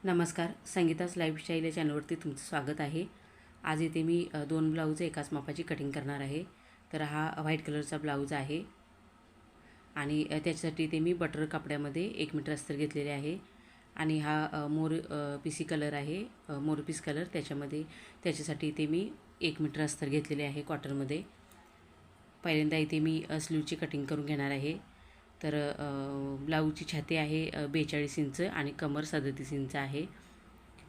नमस्कार, संगीताच लाईफस्टाईल या चॅनलवरती तुमचं स्वागत आहे. आज इथे मी 2 ब्लाऊज एकाच मापाची कटिंग करणार आहे. तर हा व्हाईट कलरचा ब्लाऊज आहे आणि त्याच्यासाठी इथे मी बटर कपड्यामध्ये 1 मीटर अस्तर घेतलेले आहे आणि हा मोर पीसी कलर आहे, मोर पीस कलर. त्याच्यासाठी इथे मी 1 मीटर अस्तर घेतलेले आहे कॉटनमध्ये. पहिल्यांदा इथे मी स्लीवची कटिंग करून घेणार आहे. तर ब्लाऊजची छाती आहे 42 इंच आणि कमर 37 इंच आहे.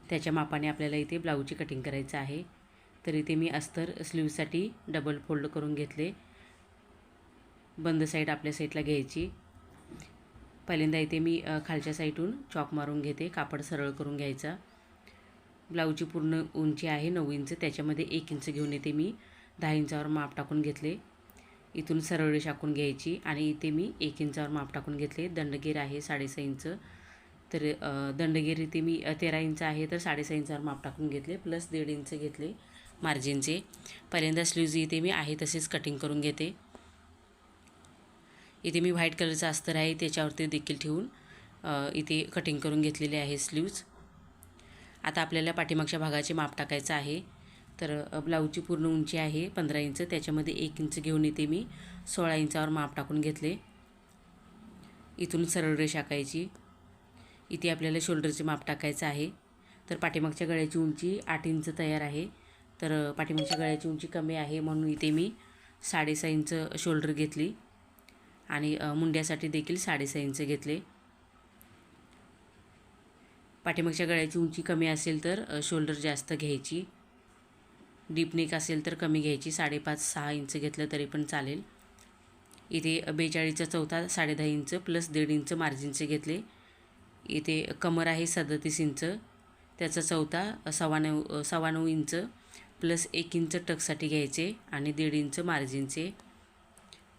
त्याच्या मापाने आपल्याला इथे ब्लाऊजची कटिंग करायचं आहे. तर इथे मी अस्तर स्लीवसाठी डबल फोल्ड करून घेतले. बंद साईड आपल्या साईडला घ्यायची. पहिल्यांदा इथे मी खालच्या साईडून चॉक मारून घेते, कापड सरळ करून घ्यायचा. ब्लाऊजची पूर्ण उंची आहे 9 इंच, त्याच्यामध्ये 1 इंच घेऊन इथे मी 10 इंचावर माप टाकून घेतले. इथून सरळ रेष आखून घ्यायची आणि इथे मी 1 इंचावर माप टाकून घेतले. दंडगीर आहे 6.5 इंच. तर दंडगीर इथे मी 13 इंच आहे, तर 6.5 इंचावर माप टाकून घेतले, प्लस 1.5 इंच घेतले मार्जिनचे. पहिल्यांदा स्लीव्ज इथे मी आहे तसेच कटिंग करून घेते. इथे मी व्हाईट कलरचा अस्तर आहे त्याच्यावरती देखील ठेवून इथे कटिंग करून घेतलेले आहे स्लीव्ज. आता आपल्याला पाठीमागच्या भागाचे माप टाकायचं आहे. तर ब्लाऊजची पूर्ण उंची आहे 15 इंच, त्याच्यामध्ये 1 इंच घेऊन इथे मी 16 इंचावर माप टाकून घेतले. इथून सरळ रेष आखायची. इथे आपल्याला शोल्डरचे माप टाकायचं आहे. तर पाठीमागच्या गळ्याची उंची 8 इंच तयार आहे. तर पाठीमागच्या गळ्याची उंची कमी आहे म्हणून इथे मी 6.5 इंच शोल्डर घेतली आणि मुंड्यासाठी देखील 6.5 इंच घेतले. पाठीमागच्या गळ्याची उंची कमी असेल तर शोल्डर जास्त घ्यायची. डीप नेक असेल तर कमी घ्यायची, 5.5-6 इंच घेतलं तरी पण चालेल. इथे 42चा चौथा 10.5 इंच प्लस 1.5 इंच मार्जिनचे घेतले. इथे कमर आहे 37 इंच, त्याचा चौथा 9.25 इंच प्लस 1 इंच टक्ससाठी घ्यायचे आणि 1.5 इंच मार्जिनचे.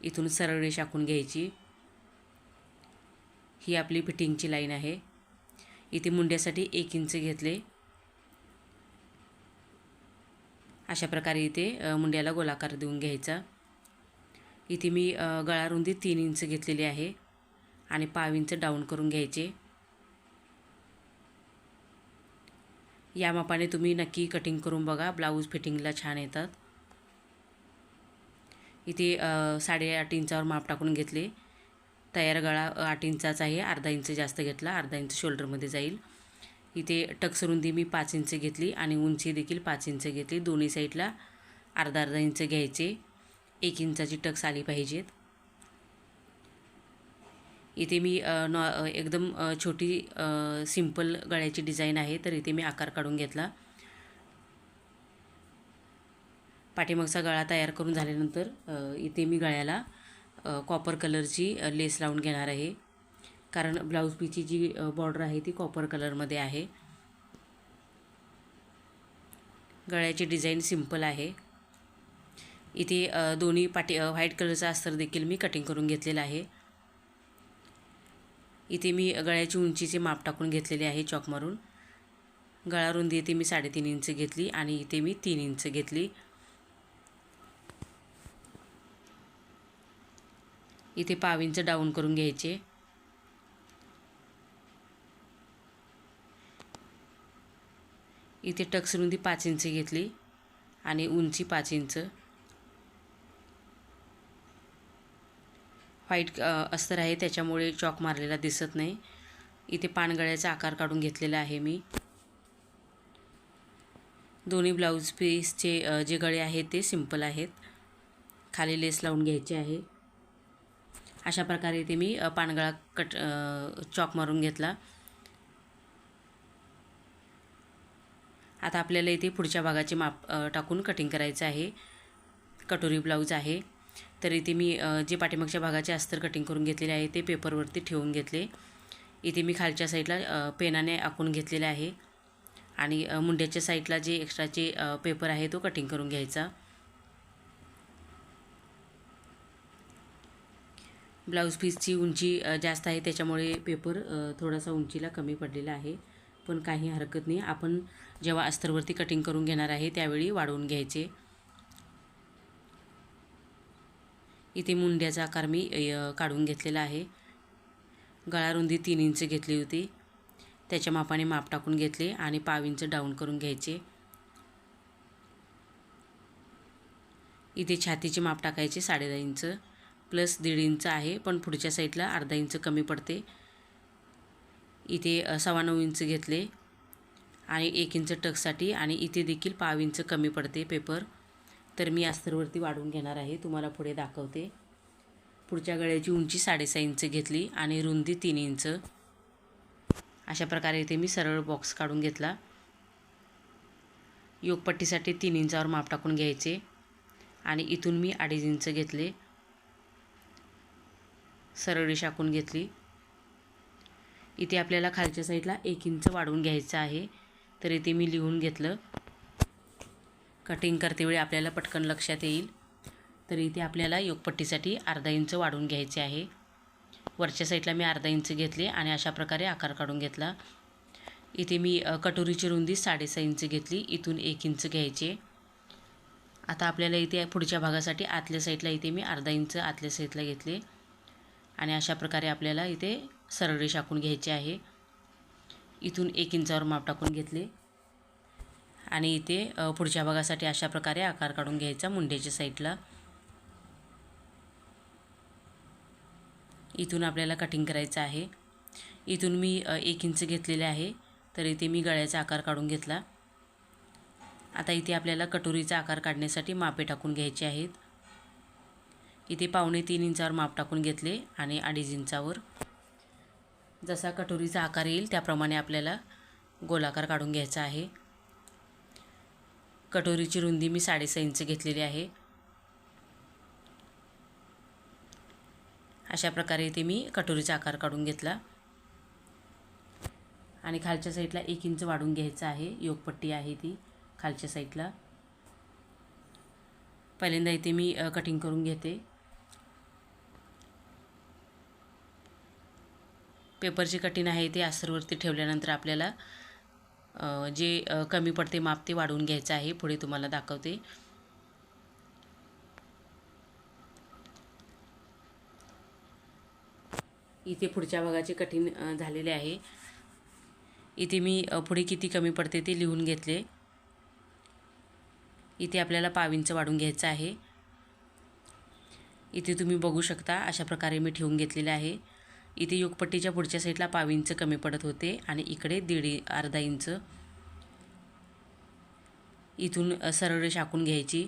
इथून सरळ रेष आखून घ्यायची. ही आपली फिटिंगची लाईन आहे. इथे मुंड्यासाठी 1 इंच घेतले. अशा प्रकारे इथे मुंड्याला गोलाकार देऊन घ्यायचा. इथे मी गळा रुंदी 3 इंच घेतलेली आहे आणि 1/2 इंच डाऊन करून घ्यायचे. या मापाने तुम्ही नक्की कटिंग करून बघा, ब्लाऊज फिटिंगला छान येतात. इथे 8.5 इंचावर माप टाकून घेतले. तयार गळा 8 इंचाचा आहे, अर्धा इंच जास्त घेतला, अर्धा इंच शोल्डरमध्ये जाईल. इथे टक्स रुंदी मी 5 इंच घेतली आणि उंची देखील 5 इंच घेतली. दोन्ही साईडला अर्धा इंच घ्यायचे. 1 इंचाची टक्स आली पाहिजेत. इथे मी एकदम छोटी सिंपल गळ्याची डिझाईन आहे, तर इथे मी आकार काढून घेतला. पाठीमागचा गळा तयार करून झाल्यानंतर इथे मी गळ्याला कॉपर कलरची लेस लावून घेणार आहे, कारण ब्लाऊज पीसची जी बॉर्डर आहे ती कॉपर कलरमध्ये आहे. गळ्याची डिझाईन सिंपल आहे. इथे दोन्ही व्हाईट कलरचा अस्तर देखील मी कटिंग करून घेतलेला आहे. इथे मी गळ्याची उंचीचे माप टाकून घेतलेले आहे चॉक मारून. गळा रुंदी इथे मी 3.5 इंच घेतली आणि इथे मी 3 इंच घेतली. इथे 1/2 इंच डाऊन करून घ्यायचे. इथे टक्स रुंदी 5 इंच घेतली आणि उंची 5 इंच. व्हाईट अस्तर आहे त्याच्यामुळे चॉक मारलेला दिसत नाही. इथे पानगळ्याचा आकार काढून घेतलेला आहे मी. दोन्ही ब्लाऊज पीसचे जे गळे आहेत ते सिंपल आहेत. खाली लेस लावून घ्यायचे आहे. अशा प्रकारे इथे मी पानगळा चॉक मारून घेतला. आता आपल्याला इथे पुढच्या भागाचे माप टाकून कटिंग करायचं आहे. कटोरी ब्लाऊज आहे, तर इथे मी जे पाठीमागच्या भागाचे अस्तर कटिंग करून घेतलेले आहे ते पेपरवरती ठेवून घेतले. इथे मी खालच्या साईडला पेनाने आखून घेतलेले आहे आणि मुंड्याच्या साईडला जे एक्स्ट्राचे पेपर आहे तो कटिंग करून घ्यायचा. ब्लाऊज पीसची उंची जास्त आहे त्याच्यामुळे पेपर थोडासा उंचीला कमी पडलेला आहे, पण काही हरकत नाही. आपण जेव्हा अस्तरवरती कटिंग करून घेणार आहे त्यावेळी वाढवून घ्यायचे. इथे मुंड्याचा आकार मी काढून घेतलेला आहे. गळा रुंदी 3 इंच घेतली होती. त्याच्या मापाने माप टाकून घेतले आणि 1/2 इंच डाऊन करून घ्यायचे. इथे छातीचे माप टाकायचे 10.5 इंच प्लस 1.5 इंच आहे, पण पुढच्या साईडला अर्धा इंच कमी पडते. इथे 9.25 इंच घेतले आणि 1 इंच टक्ससाठी आणि इथे देखील 1/2 इंच कमी पडते पेपर. तर मी अस्तरवरती वाढवून घेणार आहे, तुम्हाला पुढे दाखवते. पुढच्या गळ्याची उंची 6.5 इंच घेतली आणि रुंदी 3 इंच. अशा प्रकारे इथे मी सरळ बॉक्स काढून घेतला. योगपट्टीसाठी 3 इंचावर माप टाकून घ्यायचे आणि इथून मी 2.5 इंच घेतले. सरळ रेषा आखून घेतली. इथे आपल्याला खालच्या साईडला 1 इंच वाढवून घ्यायचं आहे, तर इथे मी लिहून घेतलं. कटिंग करतेवेळी आपल्याला पटकन लक्षात येईल. तर इथे आपल्याला योगपट्टीसाठी अर्धा इंच वाढवून घ्यायचे आहे. वरच्या साईडला मी अर्धा इंच घेतले आणि अशा प्रकारे आकार काढून घेतला. इथे मी कटोरीची रुंदी 6.5 इंच घेतली. इथून 1 इंच घ्यायचे. आता आपल्याला इथे पुढच्या भागासाठी आतल्या साईडला इथे मी अर्धा इंच आतल्या साईडला घेतले आणि अशा प्रकारे आपल्याला इथे सरळ रेषा आखून घ्यायची आहे. इथून 1 इंचावर माप टाकून घेतले आणि इथे पुढच्या भागासाठी अशा प्रकारे आकार काढून घ्यायचा मुंड्याच्या साईडला. इथून आपल्याला कटिंग करायचं आहे. इथून मी 1 इंच घेतलेले आहे, तर इथे मी गळ्याचा आकार काढून घेतला. आता इथे आपल्याला कटोरीचा आकार काढण्यासाठी मापे टाकून घ्यायचे आहेत. इथे 2.25 इंचावर माप टाकून घेतले आणि 2.5 इंचावर. जसा कटोरीचा आकार येईल त्याप्रमाणे आपल्याला गोलाकार काढून घ्यायचा आहे. कटोरीची रुंदी मी 6.5 इंच घेतलेली आहे. अशा प्रकारे इथे मी कटोरीचा आकार काढून घेतला आणि खालच्या साईडला 1 इंच वाढवून घ्यायचं आहे. योगपट्टी आहे ती खालच्या साईडला. पहिल्यांदा इथे मी कटिंग करून घेते. पेपरची कटिंग आहे ते अस्तरवरती ठेवल्यानंतर आपल्याला जे कमी पडते माप ते वाढवून घ्यायचं आहे. पुढे तुम्हाला दाखवते. इथे पुढच्या भागाचे कटिंग झालेले आहे. इथे मी पुढे किती कमी पडते ते लिहून घेतले. इथे आपल्याला 1/2 इंच वाढवून घ्यायचं आहे. इथे तुम्ही बघू शकता अशा प्रकारे मी ठेवून घेतलेले आहे. इथे योगपट्टीच्या पुढच्या साईडला 1/2 इंच कमी पडत होते आणि इकडे अर्धा इंच. इथून सरळ रेषा आखून घ्यायची.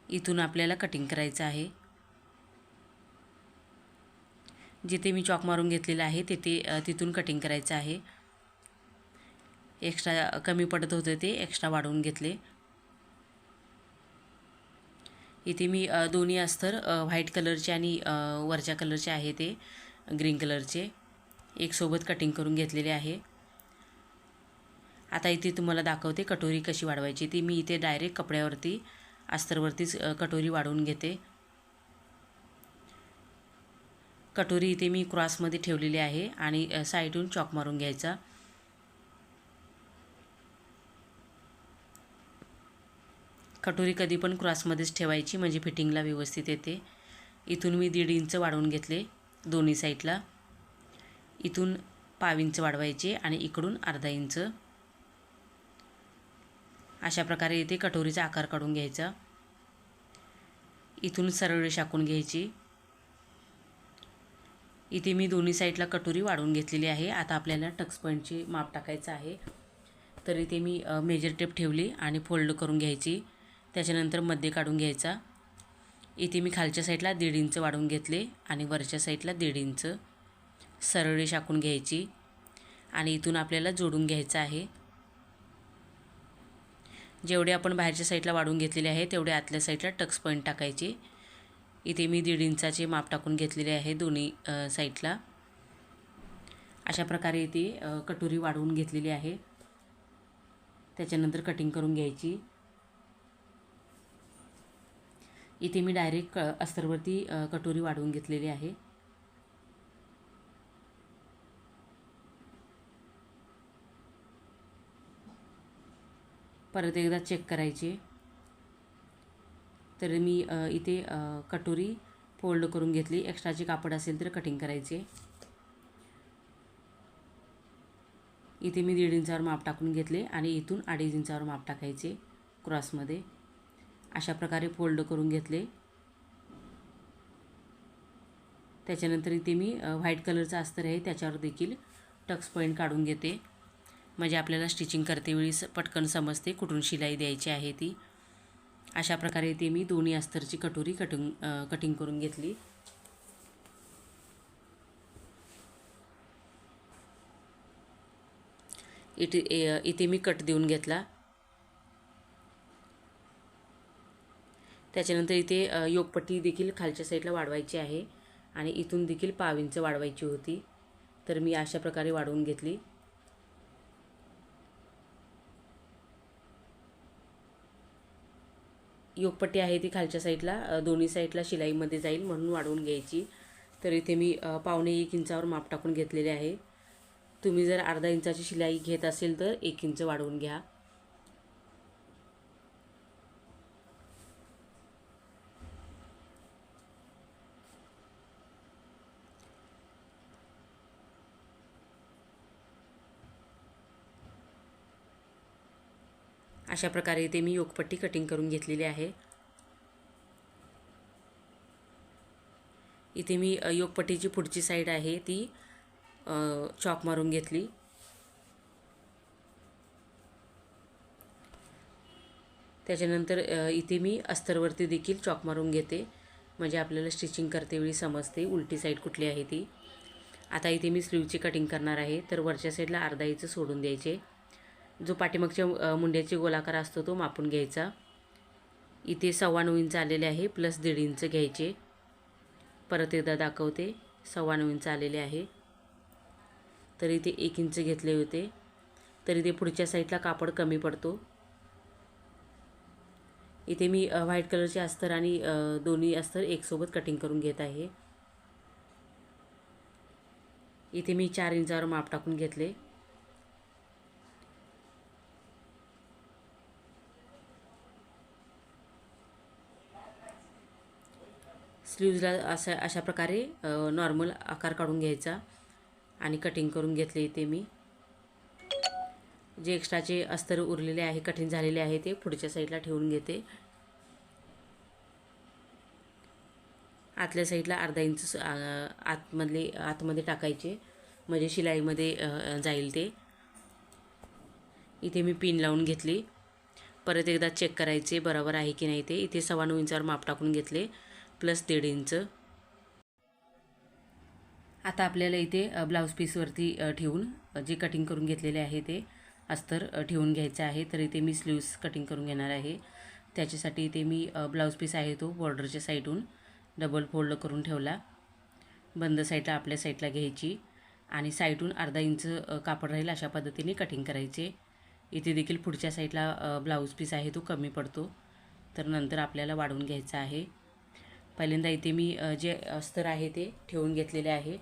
इथून आपल्याला कटिंग करायचं आहे. जिथे मी चॉक मारून घेतलेलं आहे तिथून कटिंग करायचं आहे. एक्स्ट्रा कमी पडत होते ते एक्स्ट्रा वाढवून घेतले. इथे मी दोन्ही अस्तर व्हाईट कलरचे आणि वरच्या कलरचे आहे ते ग्रीन कलरचे एक सोबत कटिंग करून घेतलेले आहे. आता इथे तुम्हाला दाखवते कटोरी कशी वाढवायची. ती मी इथे डायरेक्ट कपड्यावरती अस्तरवरतीच कटोरी वाढवून घेते. कटोरी इथे मी क्रॉसमध्ये ठेवलेली आहे आणि साईडून चॉक मारून घ्यायचा. कटोरी कधी पण क्रॉसमध्येच ठेवायची म्हणजे फिटिंगला व्यवस्थित येते. इथून मी 1.5 इंच वाढवून घेतले दोन्ही साईडला. इथून 1/2 इंच वाढवायचे आणि इकडून अर्धा इंच. अशा प्रकारे इथे कटोरीचा आकार काढून घ्यायचा. इथून सरळ रेषा आखून घ्यायची. इथे मी दोन्ही साईडला कटोरी वाढवून घेतलेली आहे. आता आपल्याला टक्स पॉईंटचे माप टाकायचं आहे. तर इथे मी मेजर टेप ठेवली आणि फोल्ड करून घ्यायची. त्याच्यानंतर मध्ये काढून घ्यायचा. इथे मी खालच्या साईडला 1.5 इंच वाढवून घेतले आणि वरच्या साईडला 1.5 इंच. सरळ रेषा आखून घ्यायची आणि इथून आपल्याला जोडून घ्यायचं आहे. जेवढे आपण बाहेरच्या साईडला वाढवून घेतलेले आहे तेवढे आतल्या साईडला टक्स पॉईंट टाकायचे. इथे मी 1.5 इंचाचे माप टाकून घेतलेले आहे दोन्ही साईडला. अशा प्रकारे इथे कटोरी वाढवून घेतलेली आहे. त्याच्यानंतर कटिंग करून घ्यायची. इथे मी डायरेक्ट अस्तरवरती कटोरी वाढवून घेतलेली आहे. परत एकदा चेक करायचे. तर मी इथे कटोरी फोल्ड करून घेतली. एक्स्ट्राचे कापड असेल तर कटिंग करायचे. इथे मी 1.5 इंचावर माप टाकून घेतले आणि इथून 2.5 इंचावर माप टाकायचे क्रॉसमध्ये. अशा प्रकारे फोल्ड करून घेतले. त्याच्यानंतर इथे मी व्हाईट कलरचा अस्तर आहे त्याच्यावर देखील टक्स पॉईंट काढून घेते, म्हणजे आपल्याला स्टिचिंग करतेवेळी पटकन समजते कुठून शिलाई द्यायची आहे ती. अशा प्रकारे इथे मी दोन्ही अस्तरची कटोरी कटिंग करून घेतली. इथे मी कट देऊन घेतला. त्याच्यानंतर इथे योकपट्टी देखील खालच्या साईडला वाढवायची आहे आणि इथून देखील 1/2 इंच वाढवायची होती. तर मी अशा प्रकारे वाढवून घेतली. योकपट्टी आहे ती खालच्या साईडला दोन्ही साईडला शिलाईमध्ये जाईल म्हणून वाढवून घ्यायची. तर इथे मी 1.25 इंचावर माप टाकून घेतलेले आहे. तुम्ही जर अर्धा इंचाची शिलाई घेत असेल तर 1 इंच वाढवून घ्या. अशा प्रकारे इथे मी योकपट्टी कटिंग करून घेतलेली आहे. इथे मी योकपट्टीची पुढची साईड आहे ती चॉक मारून घेतली. त्याच्यानंतर इथे मी अस्तरवरती देखील चॉक मारून घेते, म्हणजे आपल्याला स्टिचिंग करतेवेळी समजते उलटी साईड कुठली आहे ती. आता इथे मी स्लीवची कटिंग करणार आहे. तर वरच्या साईडला अर्धा इंच सोडून द्यायचे. जो पाठीमागच्या मुंड्याची गोलाकार असतो तो मापून घ्यायचा. इथे 9.25 इंच आलेले आहे प्लस 1.5 इंच घ्यायचे. परत एकदा दाखवते, 9.25 इंच आलेले आहे. तर इथे 1 इंच घेतले होते. तर इथे पुढच्या साईडला कापड कमी पडतो. इथे मी व्हाईट कलरचे अस्तर आणि दोन्ही अस्तर एकसोबत कटिंग करून घेत आहे. इथे मी 4 इंचावर माप टाकून घेतले. स्लीव्जला अशा प्रकारे नॉर्मल आकार काढून घ्यायचा आणि कटिंग करून घेतले. इथे मी जे एक्स्ट्राचे अस्तर उरलेले आहे कटिंग झालेले आहे ते पुढच्या साईडला ठेवून घेते. आतल्या साईडला अर्धा इंच आतमध्ये टाकायचे, म्हणजे शिलाईमध्ये जाईल ते. इथे मी पिन लावून घेतली. परत एकदा चेक करायचे बरोबर आहे की नाही ते. इथे 9.25 इंचावर माप टाकून घेतले प्लस 1.5 इंच. आता आपल्याला इथे ब्लाऊज पीसवरती ठेवून जे कटिंग करून घेतलेले आहे ते अस्तर ठेवून घ्यायचं आहे. तर इथे मी स्लीव्स कटिंग करून घेणार आहे. त्याच्यासाठी इथे मी ब्लाऊज पीस आहे तो बॉर्डरच्या साईडून डबल फोल्ड करून ठेवला. बंद साईडला आपल्या साईडला घ्यायची आणि साईडून अर्धा इंच कापड राहील अशा पद्धतीने कटिंग करायचे. इथे देखील पुढच्या साईडला ब्लाऊज पीस आहे तो कमी पडतो, तर नंतर आपल्याला वाढवून घ्यायचा आहे. पहिल्यांदा इथे मी जे अस्तर आहे ते ठेवून घेतलेले आहे.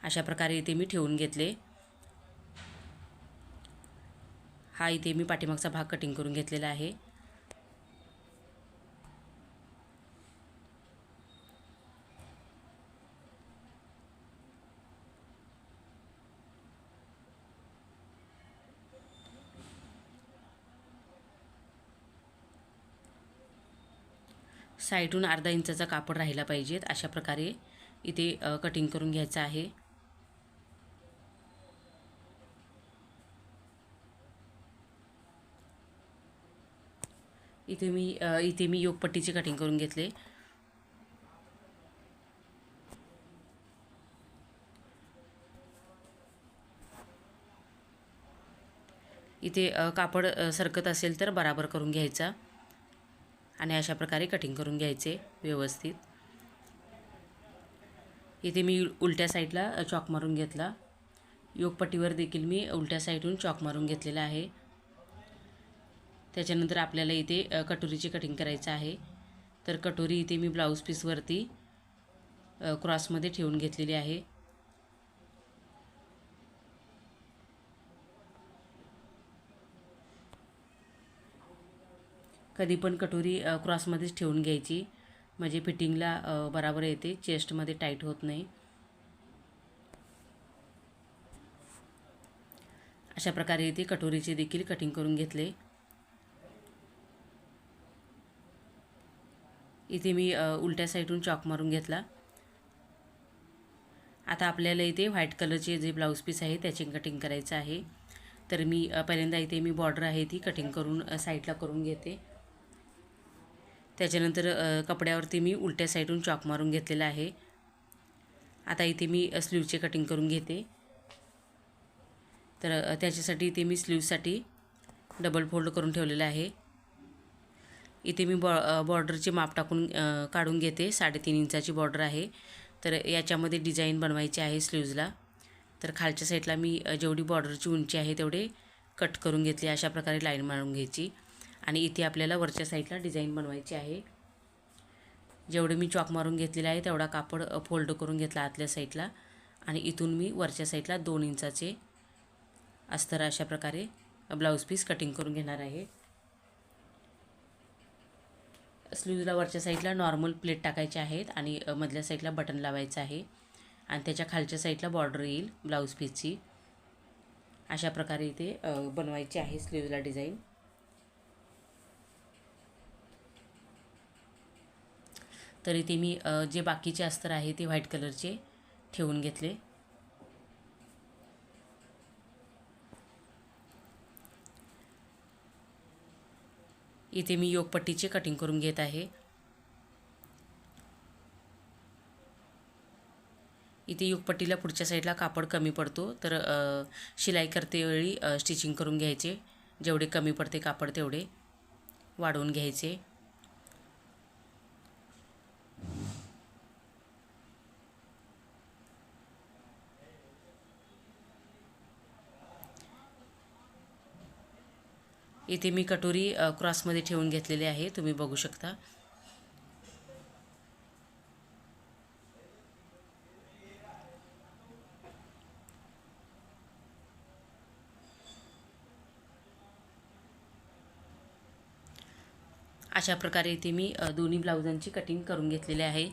अशा प्रकारे इथे मी ठेवून घेतले. हा इथे मी पाठीमागचा भाग कटिंग करून घेतलेला आहे. साईडून अर्धा इंचाचा कापड राहिला पाहिजेत अशा प्रकारे इथे कटिंग करून घ्यायचं आहे. इथे मी योकपट्टीची कटिंग करून घेतले. इथे कापड सरकत असेल तर बराबर करून घ्यायचा आणि अशा प्रकारे कटिंग करून घ्यायचे व्यवस्थित. इथे मी उलट्या साईडला चॉक मारून घेतला. योकपट्टीवर देखील मी उलट्या साईडून चॉक मारून घेतलेला आहे. त्याच्यानंतर आपल्याला इथे कटोरीची कटिंग करायचं आहे. तर कटोरी इथे मी ब्लाऊज पीसवरती क्रॉसमध्ये ठेवून घेतलेली आहे. कधी पण कटोरी क्रॉसमध्येच ठेवून घ्यायची, म्हणजे फिटिंगला बराबर येते, चेस्टमध्ये टाईट होत नाही. अशा प्रकारे इथे कटोरीचे देखील कटिंग करून घेतले। इथे मी उलट्या साईडून चॉक मारून घेतला। आता आपल्याला इथे व्हाईट कलरचे जे ब्लाऊज पीस आहे त्याचे कटिंग करायचं आहे। तर मी पहिल्यांदा इथे मी बॉर्डर आहे ती कटिंग करून साईडला करून घेते। त्याच्यानंतर कपड्यावरती मी उलट्या साईडून चॉक मारून घेतलेला आहे। आता इथे मी स्लीवचे कटिंग करून घेते। तर त्याच्यासाठी इथे मी स्लीवसाठी डबल फोल्ड करून ठेवलेलं आहे। इथे मी बॉर्डरचे माप टाकून काढून घेते। 3.5 इंचाची बॉर्डर आहे। तर याच्यामध्ये डिझाईन बनवायची आहे स्लीव्जला। तर खालच्या साईडला मी जेवढी बॉर्डरची उंची आहे तेवढे कट करून घेतले। अशा प्रकारे लाईन मारून घ्यायची आणि इथे आपल्याला वरच्या साईडला डिझाईन बनवायची आहे। जेवढे मी चॉक मारून घेतलेले आहे तेवढा कापड फोल्ड करून घेतला आतल्या साईडला आणि इथून मी वरच्या साईडला 2 इंचाचे अस्तर अशा प्रकारे ब्लाऊज पीस कटिंग करून घेणार आहे। स्लीवला वरच्या साईडला नॉर्मल प्लेट टाकायचे आहेत आणि मधल्या साईडला बटन लावायचं आहे आणि त्याच्या खालच्या साईडला बॉर्डर येईल ब्लाऊज पीसची। अशा प्रकारे इथे बनवायची आहे स्लीवला डिझाईन। तर इथे मी जे बाकीचे अस्तर आहे ते व्हाईट कलरचे ठेवून घेतले। इथे मी योगपट्टीचे कटिंग करून घेत आहे। इथे योगपट्टीला पुढच्या साईडला कापड कमी पडतो तर शिलाई करते वेळी स्टिचिंग करून घ्यायचे। जेवढे कमी पडते कापड तेवढे वाढवून घ्यायचे। इथे मी कटोरी क्रॉसमध्ये ठेवून घेतलेली आहे, तुम्ही बघू शकता। अशा प्रकारे इथे मी दोन्ही ब्लाउजांची कटिंग करून घेतलेली आहे।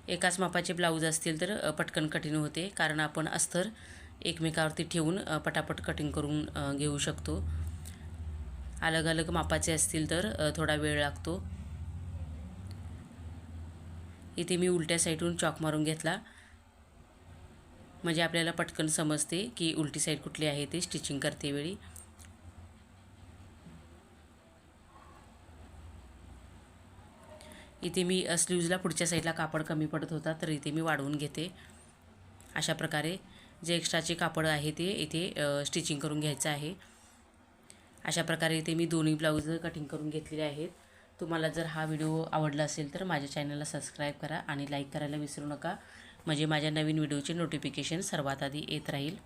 एकाच मापाचे ब्लाऊज असतील तर पटकन कटिंग होते, कारण आपण अस्तर एकमेकावरती ठेवून पटापट कटिंग करून घेऊ शकतो। अलग अलग मापाचे असतील तर थोडा वेळ लागतो। इथे मी उलट्या साईडून चॉक मारून घेतला, म्हणजे आपल्याला पटकन समजते की उलटी साईड कुठली आहे ते स्टिचिंग करते वेळी। इथे मी स्लीव्जला पुढच्या साईडला कापड कमी पडत होता तर इथे मी वाढवून घेते। अशा प्रकारे जे एक्स्ट्राचे कापड आहे ते इथे स्टिचिंग करून घ्यायचं आहे। अशा प्रकारे इथे मी दोन्ही ब्लाऊज कटिंग करून घेतलेले आहेत। तुम्हाला जर हा व्हिडिओ आवडला असेल तर माझ्या चॅनलला सबस्क्राईब करा आणि लाईक करायला विसरू नका, म्हणजे माझ्या नवीन व्हिडिओचे नोटिफिकेशन सर्वात आधी येत राहील।